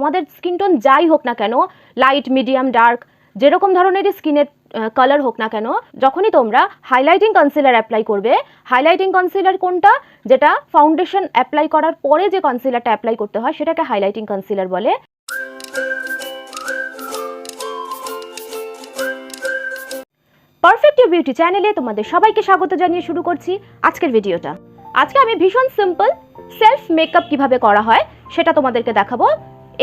তোমাদের skin tone যাই হোক না কেন, লাইট, মিডিয়াম, ডার্ক, যেরকম ধরনেরই স্কিনের কালার হোক না কেন, যখনই তোমরা হাইলাইটিং কনসিলার অ্যাপ্লাই করবে, হাইলাইটিং কনসিলার কোনটা, যেটা ফাউন্ডেশন অ্যাপ্লাই করার পরে যে কনসিলারটা অ্যাপ্লাই করতে হয় সেটাকে হাইলাইটিং কনসিলার বলে। পারফেক্ট ইউ বিউটি চ্যানেলে তোমাদের সবাইকে স্বাগত জানিয়ে শুরু করছি আজকের ভিডিওটা। আজকে আমি ভীষণ সিম্পল সেলফ মেকআপ কিভাবে করা হয় সেটা তোমাদেরকে দেখাবো।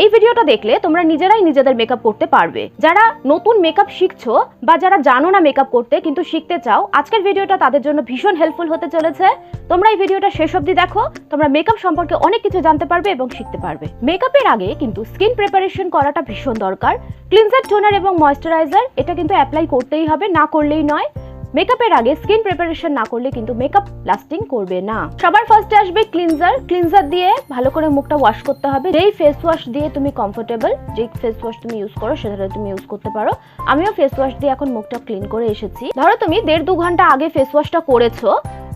এই ভিডিওটা দেখলে তোমরা নিজেরাই নিজেদের মেকআপ করতে পারবে। যারা নতুন মেকআপ শিখছো বা যারা জানো না মেকআপ করতে কিন্তু শিখতে চাও, আজকের ভিডিওটা তাদের জন্য ভীষণ হেল্পফুল হতে চলেছে। তোমরা এই ভিডিওটা শেষ অবধি দেখো, তোমরা মেকআপ সম্পর্কে অনেক কিছু জানতে পারবে এবং শিখতে পারবে। মেকআপের আগে কিন্তু স্কিন প্রিপারেশন করাটা ভীষণ দরকার। ক্লিনজার, টোনার এবং ময়েশ্চারাইজার এটা কিন্তু অ্যাপ্লাই করতেই হবে, না করলেই নয়। মেকআপের আগে স্কিন প্রিপারেশন না করলে কিন্তু মেকআপ লাস্টিং করবে না। সবার ফার্স্টে আসবে ক্লিনজার। ক্লিনজার দিয়ে ভালো করে মুখটা ওয়াশ করতে হবে। যেই ফেস ওয়াশ দিয়ে তুমি কমফোর্টেবল, যে ফেস ওয়াশ তুমি ইউজ করো সেটা তুমি ইউজ করতে পারো। আমিও ফেস ওয়াশ দিয়ে এখন মুখটা ক্লিন করে এসেছি। ধরো তুমি 1.5-2 ঘন্টা আগে ফেস ওয়াশটা করেছো,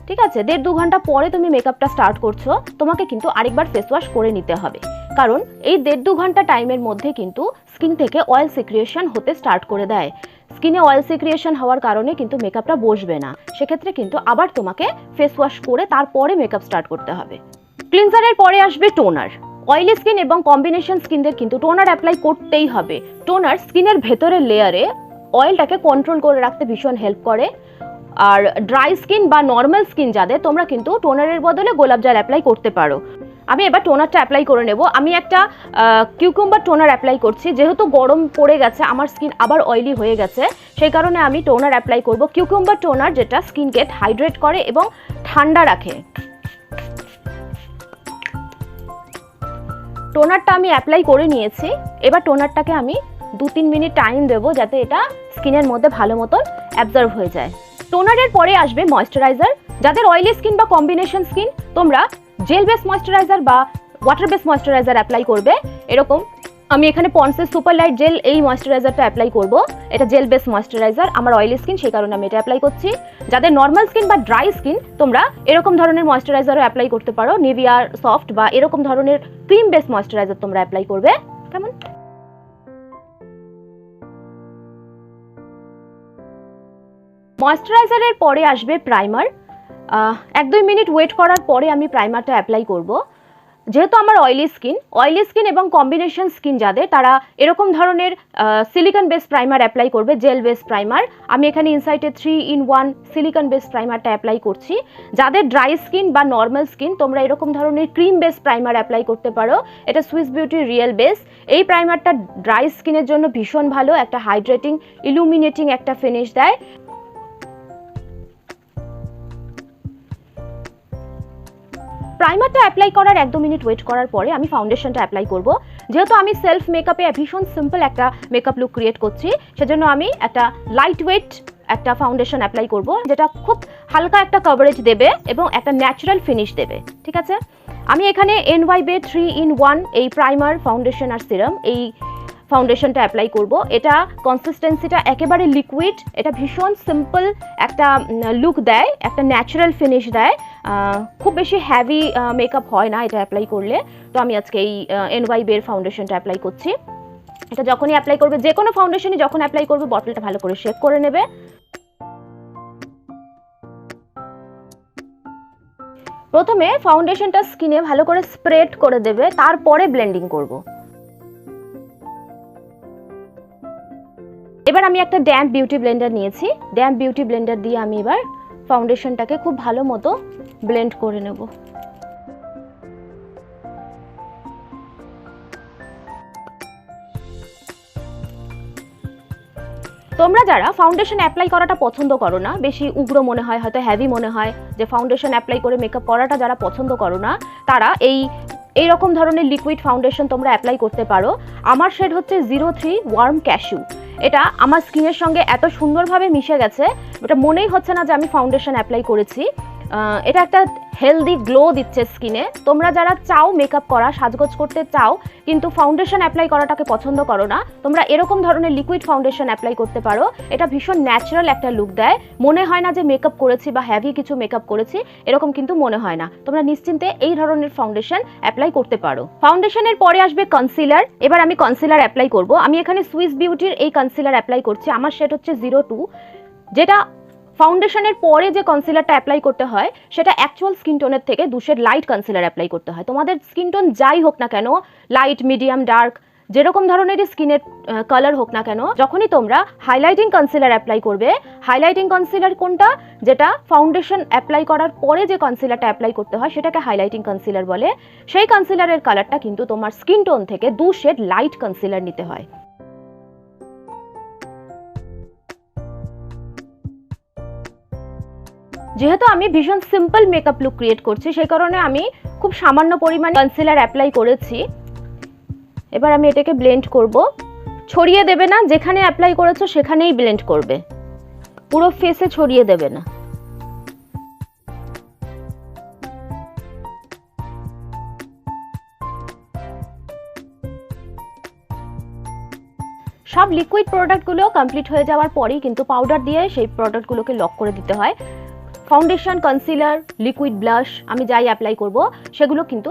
ঠিক আছে, 1.5-2 ঘন্টা পরে তুমি মেকআপটা স্টার্ট করছো, তোমাকে কিন্তু আরেকবার ফেস ওয়াশ করে নিতে হবে। কারণ এই 1.5-2 ঘন্টা টাইমের মধ্যে কিন্তু স্কিন থেকে অয়েল সিক্রিয়েশন হতে স্টার্ট করে দেয়। স্কিনে অয়েল সিক্রিয়েশন হওয়ার কারণে কিন্তু মেকআপটা বসবে না। সেক্ষেত্রে কিন্তু আবার তোমাকে ফেস ওয়াশ করে তারপরে মেকআপ স্টার্ট করতে হবে। ক্লিনজারের পরে আসবে টোনার। অয়েলি স্কিন এবং কম্বিনেশন স্কিনদের কিন্তু টোনার অ্যাপ্লাই করতেই হবে। টোনার স্কিনের ভেতরের লেয়ারে অয়েলটাকে কন্ট্রোল করে রাখতে ভীষণ হেল্প করে। আর ড্রাই স্কিন বা নর্মাল স্কিন যাদের, তোমরা কিন্তু টোনারের বদলে গোলাপ জল অ্যাপ্লাই করতে পারো। আমি এবার টোনারটা অ্যাপ্লাই করে নেব। আমি একটা কিউকাম্বার টোনার অ্যাপ্লাই করছি। যেহেতু গরম পড়ে গেছে, আমার স্কিন আবার অয়েলি হয়ে গেছে, সেই কারণে আমি টোনার অ্যাপ্লাই করব। কিউকাম্বার টোনার যেটা স্কিনকে হাইড্রেট করে এবং ঠান্ডা রাখে। টোনারটা আমি অ্যাপ্লাই করে নিয়েছি। এবার টোনারটাকে আমি 2-3 মিনিট টাইম দেবো যাতে এটা স্কিনের মধ্যে ভালো মতন অ্যাবজর্ব হয়ে যায়। টোনারের পরে আসবে ময়েশ্চারাইজার। যাদের অয়েলি স্কিন বা কম্বিনেশন স্কিন, তোমরা জেল বেস ময়েশ্চারাইজার বা ওয়াটার বেস ময়েশ্চারাইজার অ্যাপ্লাই করবে। এরকম আমি এখানে পন্ডসের সুপার লাইট জেল এই ময়েশ্চারাইজারটা অ্যাপ্লাই করব। এটা জেল বেস ময়েশ্চারাইজার। আমার অয়েলি স্কিন, সেই কারণে আমি এটা অ্যাপ্লাই করছি। যাদের নর্মাল স্কিন বা ড্রাই স্কিন, তোমরা এরকম ধরনের ময়েশ্চারাইজারও অ্যাপ্লাই করতে পারো। নিভিয়ার সফট বা এরকম ধরনের ক্রিম বেস ময়েশ্চারাইজার তোমরা অ্যাপ্লাই করবে। কেমন? ময়েশ্চারাইজারের পরে আসবে প্রাইমার। 1-2 মিনিট ওয়েট করার পরে আমি প্রাইমারটা অ্যাপ্লাই করব। যেহেতু আমার অয়েলি স্কিন এবং কম্বিনেশন স্কিন যাদের, তারা এরকম ধরনের সিলিকন বেস প্রাইমার অ্যাপ্লাই করবে, জেল বেস প্রাইমার। আমি এখানে ইনসাইটে 3-in-1 সিলিকন বেস প্রাইমারটা অ্যাপ্লাই করছি। যাদের ড্রাই স্কিন বা নর্মাল স্কিন, তোমরা এরকম ধরনের ক্রিম বেস প্রাইমার অ্যাপ্লাই করতে পারো। এটা সুইস বিউটি রিয়েল বেস। এই প্রাইমারটা ড্রাই স্কিনের জন্য ভীষণ ভালো, একটা হাইড্রেটিং, ইলুমিনেটিং একটা ফিনিশ দেয়। প্রাইমারটা অ্যাপ্লাই করার 1-2 মিনিট ওয়েট করার পরে আমি ফাউন্ডেশনটা অ্যাপ্লাই করব। যেহেতু আমি সেলফ মেকআপে ভীষণ সিম্পল একটা মেকআপ লুক ক্রিয়েট করছি, সেজন্য আমি একটা লাইট ওয়েট একটা ফাউন্ডেশন অ্যাপ্লাই করব, যেটা খুব হালকা একটা কভারেজ দেবে এবং একটা ন্যাচারাল ফিনিশ দেবে। ঠিক আছে, আমি এখানে NYB 3-in-1 এই প্রাইমার, ফাউন্ডেশন আর সিরাম এই ফাউন্ডেশনটা অ্যাপ্লাই করব। এটা কনসিস্টেন্সিটা একেবারে লিকুইড। এটা ভীষণ সিম্পল একটা লুক দেয়, একটা ন্যাচারাল ফিনিশ দেয়। খুব বেশি হ্যাভি মেকআপ হয় না এটা অ্যাপ্লাই করলে। তো আমি আজকে এই NYB এর ফাউন্ডেশনটা অ্যাপ্লাই করছি। এটা যখনই অ্যাপ্লাই করবে, যে কোনো ফাউন্ডেশনই যখন অ্যাপ্লাই করবে, বটলটা ভালো করে শেক করে নেবে। প্রথমে ফাউন্ডেশনটা স্কিনে ভালো করে স্প্রেড করে দেবে, তারপরে ব্লেন্ডিং করব। এবার আমি একটা ড্যাম্প বিউটি ব্লেন্ডার নিয়েছি। ড্যাম্প বিউটি ব্লেন্ডার দিয়ে আমি এবার ফাউন্ডেশনটাকে খুব ভালো মতো ব্লেন্ড করে নেব। তোমরা যারা ফাউন্ডেশন অ্যাপ্লাই করাটা পছন্দ করো না, বেশি উগ্র মনে হয়, হয়তো হেভি মনে হয়, যে ফাউন্ডেশন অ্যাপ্লাই করে মেকআপ করাটা যারা পছন্দ করো না, তারা এই রকম ধরনের লিকুইড ফাউন্ডেশন তোমরা অ্যাপ্লাই করতে পারো। আমার শেড হচ্ছে 03 ওয়ার্ম ক্যাশু। এটা আমার স্কিনের সঙ্গে এত সুন্দরভাবে মিশে গেছে, এটা মনেই হচ্ছে না যে আমি ফাউন্ডেশন অ্যাপ্লাই করেছি। এটা একটা হেলদি গ্লো দিচ্ছে স্কিনে। তোমরা যারা চাও মেকআপ করা, সাজগোজ করতে চাও কিন্তু ফাউন্ডেশন অ্যাপ্লাই করাটাকে পছন্দ করো না, তোমরা এরকম ধরনের লিকুইড ফাউন্ডেশন অ্যাপ্লাই করতে পারো। এটা ভীষণ ন্যাচারাল একটা লুক দেয়, মনে হয় না যে মেকআপ করেছি বা হ্যাভি কিছু মেকআপ করেছি, এরকম কিন্তু মনে হয় না। তোমরা নিশ্চিন্তে এই ধরনের ফাউন্ডেশন অ্যাপ্লাই করতে পারো। ফাউন্ডেশনের পরে আসবে কনসিলার। এবার আমি কনসিলার অ্যাপ্লাই করব। আমি এখানে সুইস বিউটির এই কনসিলার অ্যাপ্লাই করছি। আমার শেড হচ্ছে 02, যেটা ফাউন্ডেশনের পরে যে কনসিলারটা অ্যাপ্লাই করতে হয় সেটা অ্যাকচুয়াল স্কিন টোনের থেকে 2 শেড লাইট কনসিলার অ্যাপ্লাই করতে হয়। তোমাদের স্কিন টোন যাই হোক না কেন, লাইট, মিডিয়াম, ডার্ক, যেরকম ধরনেরই স্কিনের কালার হোক না কেন, যখনই তোমরা হাইলাইটিং কনসিলার অ্যাপ্লাই করবে, হাইলাইটিং কনসিলার কোনটা, যেটা ফাউন্ডেশন অ্যাপ্লাই করার পরে যে কনসিলারটা অ্যাপ্লাই করতে হয় সেটাকে হাইলাইটিং কনসিলার বলে। সেই কনসিলারের কালারটা কিন্তু তোমার স্কিন টোন থেকে 2 শেড লাইট কনসিলার নিতে হয়। যেহেতু আমি ভীষণ সিম্পল মেকআপ লুক ক্রিয়েট করছি, সেই কারণে আমি খুব সামান্য পরিমাণে কনসিলার অ্যাপ্লাই করেছি। এবার আমি এটাকে ব্লেন্ড করব। ছড়িয়ে দেবে না, যেখানে অ্যাপ্লাই করেছো সেখানেই ব্লেন্ড করবে, পুরো ফেসে ছড়িয়ে দেবে না। সব লিকুইড প্রোডাক্টগুলো কমপ্লিট হয়ে যাওয়ার পরেই কিন্তু পাউডার দিয়ে সেই প্রোডাক্টগুলোকে লক করে দিতে হয়। ফাউন্ডেশন, কনসিলার, লিকুইড ব্লাশ আমি যাই অ্যাপ্লাই করব সেগুলো কিন্তু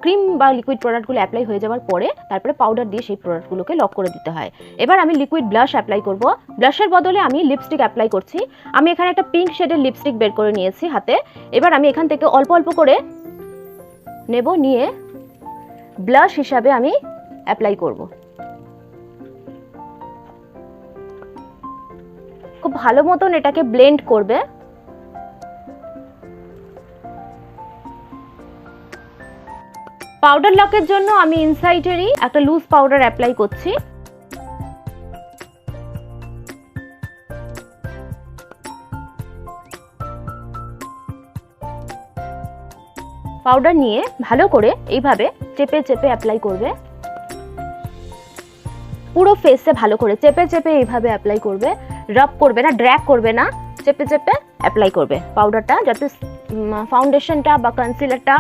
ক্রিম বা লিকুইড প্রোডাক্টগুলো অ্যাপ্লাই হয়ে যাওয়ার পরে তারপরে পাউডার দিয়ে সেই প্রোডাক্টগুলোকে লক করে দিতে হয়। এবার আমি লিকুইড ব্লাশ অ্যাপ্লাই করব। ব্লাশের বদলে আমি লিপস্টিক অ্যাপ্লাই করছি। আমি এখানে একটা পিঙ্ক শেডের লিপস্টিক বের করে নিয়েছি হাতে। এবার আমি এখান থেকে অল্প অল্প করে নেব, নিয়ে ব্লাশ হিসাবে আমি অ্যাপ্লাই করব। খুব ভালো মতন এটাকে ব্লেন্ড করবে। পাউডার লকের জন্য আমি ইনসাইটেরই একটা লুজ পাউডার অ্যাপ্লাই করছি। পাউডার নিয়ে ভালো করে এইভাবে চেপে চেপে অ্যাপ্লাই করবে, পুরো ফেসে ভালো করে চেপে চেপে এইভাবে অ্যাপ্লাই করবে। রাব করবে না, ড্র্যাগ করবে না, চেপে চেপে অ্যাপ্লাই করবে পাউডারটা, যাতে ফাউন্ডেশনটা বা কনসিলারটা,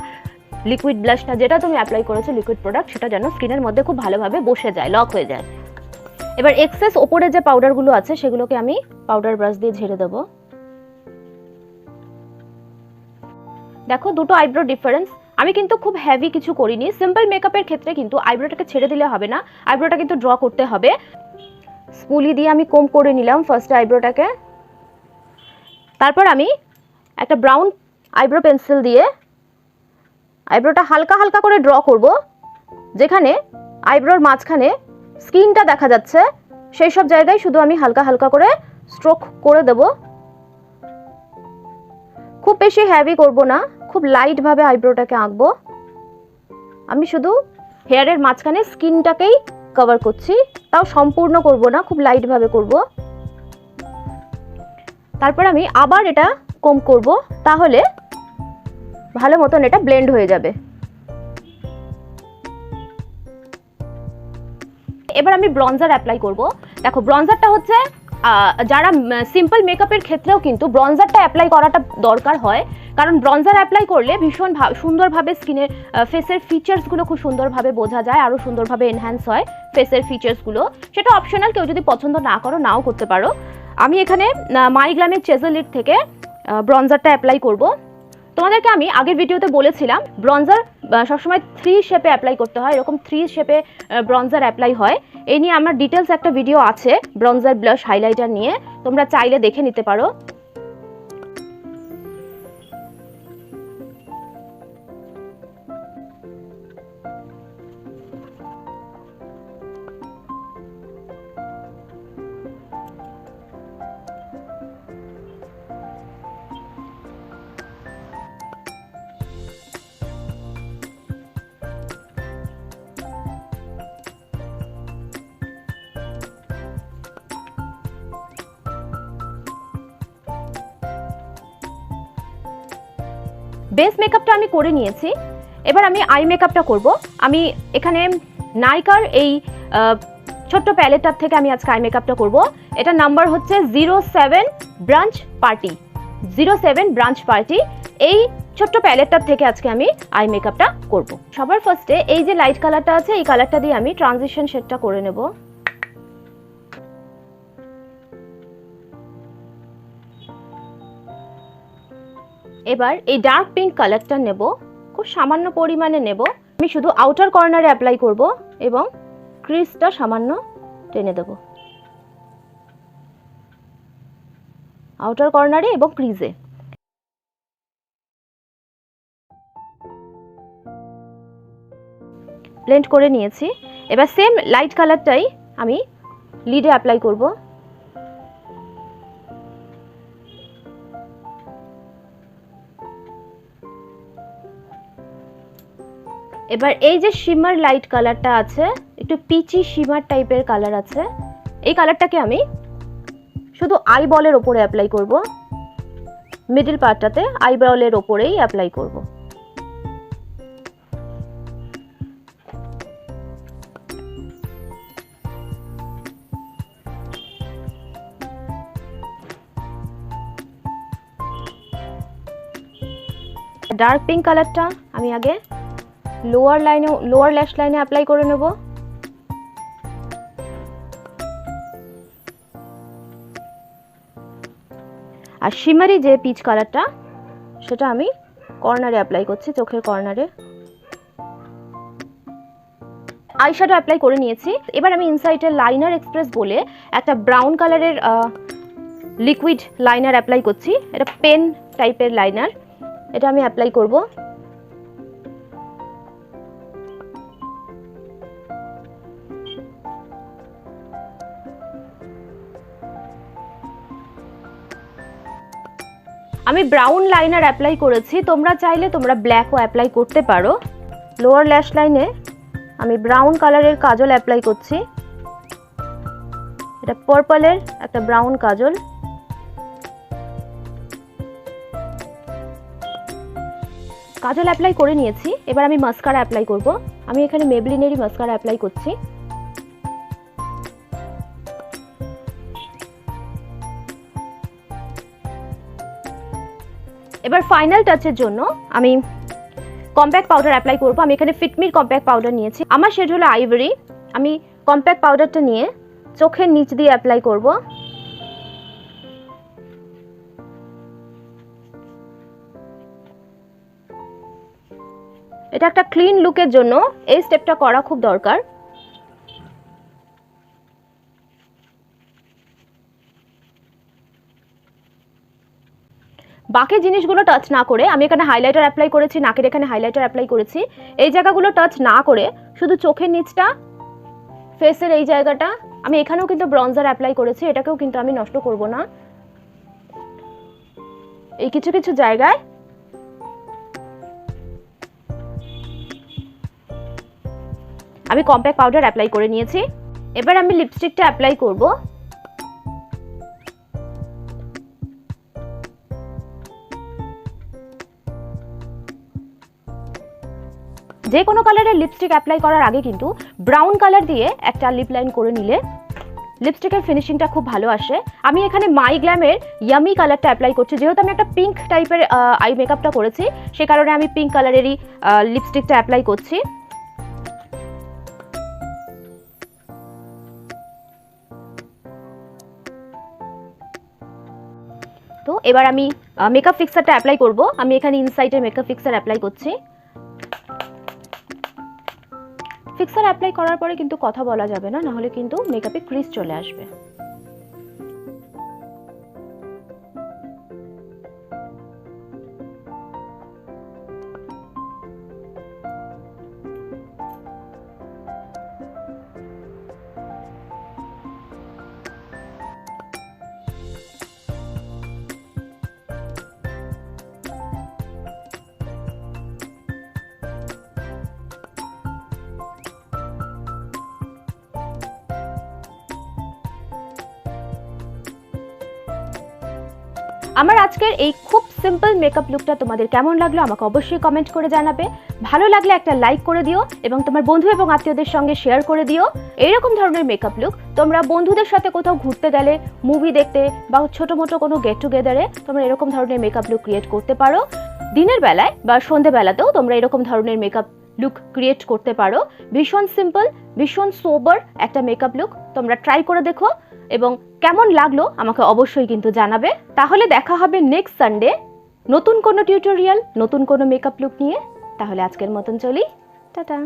লিকুইড ব্লাশটা যেটা তুমি অ্যাপ্লাই করেছো লিকুইড প্রোডাক্ট, সেটা যেন স্কিনের মধ্যে খুব ভালোভাবে বসে যায়, লক হয়ে যায়। এবার এক্সেস ওপরে যে পাউডারগুলো আছে সেগুলোকে আমি পাউডার ব্রাশ দিয়ে ঝেড়ে দেবো। দেখো দুটো আইব্রো ডিফারেন্স। আমি কিন্তু খুব হেভি কিছু করিনি। সিম্পল মেকআপের ক্ষেত্রে কিন্তু আইব্রোটাকে ছেড়ে দিলে হবে না, আইব্রোটা কিন্তু ড্র করতে হবে। স্পুলি দিয়ে আমি কোম করে নিলাম ফার্স্ট আইব্রোটাকে। তারপর আমি একটা ব্রাউন আইব্রো পেন্সিল দিয়ে আইব্রোটা হালকা হালকা করে ড্র করব। যেখানে আইব্রোর মাঝখানে স্কিনটা দেখা যাচ্ছে সেই সব জায়গায় শুধু আমি হালকা হালকা করে স্ট্রোক করে দেব। খুব বেশি হেভি করব না, খুব লাইট ভাবে আইব্রোটাকে আঁকবো। আমি শুধু হেয়ারের মাঝখানে স্কিনটাকেই কভার করছি, তাও সম্পূর্ণ করব না, খুব লাইট ভাবে করব। তারপর আমি আবার এটা কোম করব, তাহলে ভালো মতন এটা ব্লেন্ড হয়ে যাবে। এবার আমি ব্রনজার অ্যাপ্লাই করব। দেখো ব্রনজারটা হচ্ছে যারা সিম্পল মেকআপের ক্ষেত্রেও কিন্তু ব্রনজারটা অ্যাপ্লাই করাটা দরকার হয়, কারণ ব্রনজার অ্যাপ্লাই করলে ভীষণ সুন্দরভাবে স্কিনের ফেসের ফিচার্সগুলো খুব সুন্দরভাবে বোঝা যায়, আরও সুন্দরভাবে এনহ্যান্স হয় ফেসের ফিচার্সগুলো। সেটা অপশনাল, কেউ যদি পছন্দ না করো নাও করতে পারো। আমি এখানে মাইগ্ল্যামের চেজার লিড থেকে ব্রনজারটা অ্যাপ্লাই করব। তোমাদেরকে আমি আগের ভিডিওতে বলেছিলাম ব্রনজার সবসময় 3 শেপে অ্যাপ্লাই করতে হয়, এরকম 3 শেপে ব্রনজার অ্যাপ্লাই হয়। এই নিয়ে আমার ডিটেলস একটা ভিডিও আছে ব্রনজার, ব্লাশ, হাইলাইটার নিয়ে, তোমরা চাইলে দেখে নিতে পারো। বেস মেকআপটা আমি করে নিয়েছি। এবার আমি আই মেকআপটা করব। আমি এখানে নাইকার এই ছোট্ট প্যালেটটার থেকে আমি আজকে আই মেকআপটা করব। এটা নাম্বার হচ্ছে 07 ব্রাঞ্চ পার্টি। 07 ব্রাঞ্চ পার্টি এই ছোট্ট প্যালেটটার থেকে আজকে আমি আই মেকআপটা করব। সবার ফার্স্টে এই যে লাইট কালারটা আছে এই কালারটা দিয়ে আমি ট্রানজিশন শেডটা করে নেব। এবার এই ডার্ক পিঙ্ক কালারটা নেব, খুব সামান্য পরিমাণে নেব। আমি শুধু আউটার কর্নারে অ্যাপ্লাই করব এবং ক্রিজটা সামান্য টেনে দেব, আউটার কর্নারে এবং ক্রিজে। ব্লেন্ড করে নিয়েছি। এবার সেম লাইট কালারটাই আমি লিডে অ্যাপ্লাই করব। এবার এই যে শিমার লাইট কালারটা আছে, একটু পিচি শিমার টাইপের কালার আছে, এই কালারটাকে আমি শুধু আইবলের ওপরে অ্যাপ্লাই করব, মিডল পার্টটাতে আইবলের ওপরেই অ্যাপ্লাই করব। ডার্ক পিঙ্ক কালারটা আমি আগে লোয়ার ল্যাশ লাইনে অ্যাপ্লাই করে নেব। আর শিমারি যে পিচ কালারটা সেটা আমি কর্নারে অ্যাপ্লাই করছি, চোখের কর্নারে। আইশ্যাডো অ্যাপ্লাই করে নিয়েছি। এবার আমি ইনসাইডে লাইনার এক্সপ্রেস বলে একটা ব্রাউন কালারের লিকুইড লাইনার অ্যাপ্লাই করছি। এটা পেন টাইপের লাইনার, এটা আমি অ্যাপ্লাই করব। আমি ব্রাউন লাইনার অ্যাপ্লাই করেছি, তোমরা চাইলে তোমরা ব্ল্যাকও অ্যাপ্লাই করতে পারো। লোয়ার ল্যাশ লাইনে আমি ব্রাউন কালারের কাজল অ্যাপ্লাই করছি, এটা পার্পলের একটা ব্রাউন কাজল। কাজল অ্যাপ্লাই করে নিয়েছি। এবার আমি মাস্কারা অ্যাপ্লাই করব। আমি এখানে মেবলিনেরই মাস্কারা অ্যাপ্লাই করছি। এবার ফাইনাল টাচের জন্য আমি কম্প্যাক্ট পাউডার অ্যাপ্লাই করব। আমি এখানে ফিটমির কম্প্যাক্ট পাউডার নিয়েছি, আমার শেড হলো আইভরি। আমি কম্প্যাক্ট পাউডারটা নিয়ে চোখের নিচ দিয়ে অ্যাপ্লাই করব। এটা একটা ক্লিন লুকের জন্য এই স্টেপটা করা খুব দরকার। বাকি জিনিসগুলো টাচ না করে আমি এখানে হাইলাইটার অ্যাপ্লাই করেছি, নাকের এখানে হাইলাইটার অ্যাপ্লাই করেছি। এই জায়গাগুলো টাচ না করে শুধু চোখের নিচটা, ফেসের এই জায়গাটা, আমি এখানেও কিন্তু ব্রঞ্জার অ্যাপ্লাই করেছি, এটাকেও কিন্তু আমি নষ্ট করব না। এই কিছু কিছু জায়গায় আমি কম্প্যাক্ট পাউডার অ্যাপ্লাই করে নিয়েছি। এবার আমি লিপস্টিকটা অ্যাপ্লাই করব। যে কোনো কালারের লিপস্টিক অ্যাপ্লাই করার আগে কিন্তু ব্রাউন কালার দিয়ে একটা লিপ লাইন করে নিলে লিপস্টিকের ফিনিশিংটা খুব ভালো আসে। আমি এখানে মাই গ্ল্যামের ইয়ামি কালারটা অ্যাপ্লাই করছি, যেহেতু আমি একটা পিঙ্ক টাইপের আই মেকআপটা করেছি সে কারণে আমি পিঙ্ক কালারেরই লিপস্টিকটা অ্যাপ্লাই করছি। তো এবার আমি মেকআপ ফিক্সারটা অ্যাপ্লাই করব। আমি এখানে ইনসাইডের মেকআপ ফিক্সার অ্যাপ্লাই করছি। ফিক্সার অ্যাপ্লাই করার পরে কিন্তু কথা বলা যাবে না, নাহলে কিন্তু মেকআপে ক্রিজ চলে আসবে। আমার আজকের এই খুব সিম্পল মেকআপ লুকটা তোমাদের কেমন লাগলো আমাকে অবশ্যই কমেন্ট করে জানাবে। ভালো লাগলে একটা লাইক করে দিও এবং তোমার বন্ধু এবং আত্মীয়দের সঙ্গে শেয়ার করে দিও। এইরকম ধরনের মেকআপ লুক তোমরা বন্ধুদের সাথে কোথাও ঘুরতে গেলে, মুভি দেখতে বা ছোটো মোটো কোনো গেট টুগেদারে তোমরা এরকম ধরনের মেকআপ লুক ক্রিয়েট করতে পারো। দিনের বেলায় বা সন্ধ্যেবেলাতেও তোমরা এরকম ধরনের মেকআপ লুক ক্রিয়েট করতে পারো। ভীষণ সিম্পল, ভীষণ সোবার একটা মেকআপ লুক, তোমরা ট্রাই করে দেখো এবং কেমন লাগলো আমাকে অবশ্যই কিন্তু জানাবে। তাহলে দেখা হবে নেক্সট সানডে নতুন কোনো টিউটোরিয়াল, নতুন কোনো মেকআপ লুক নিয়ে। তাহলে আজকের মতন চলি, টাটা।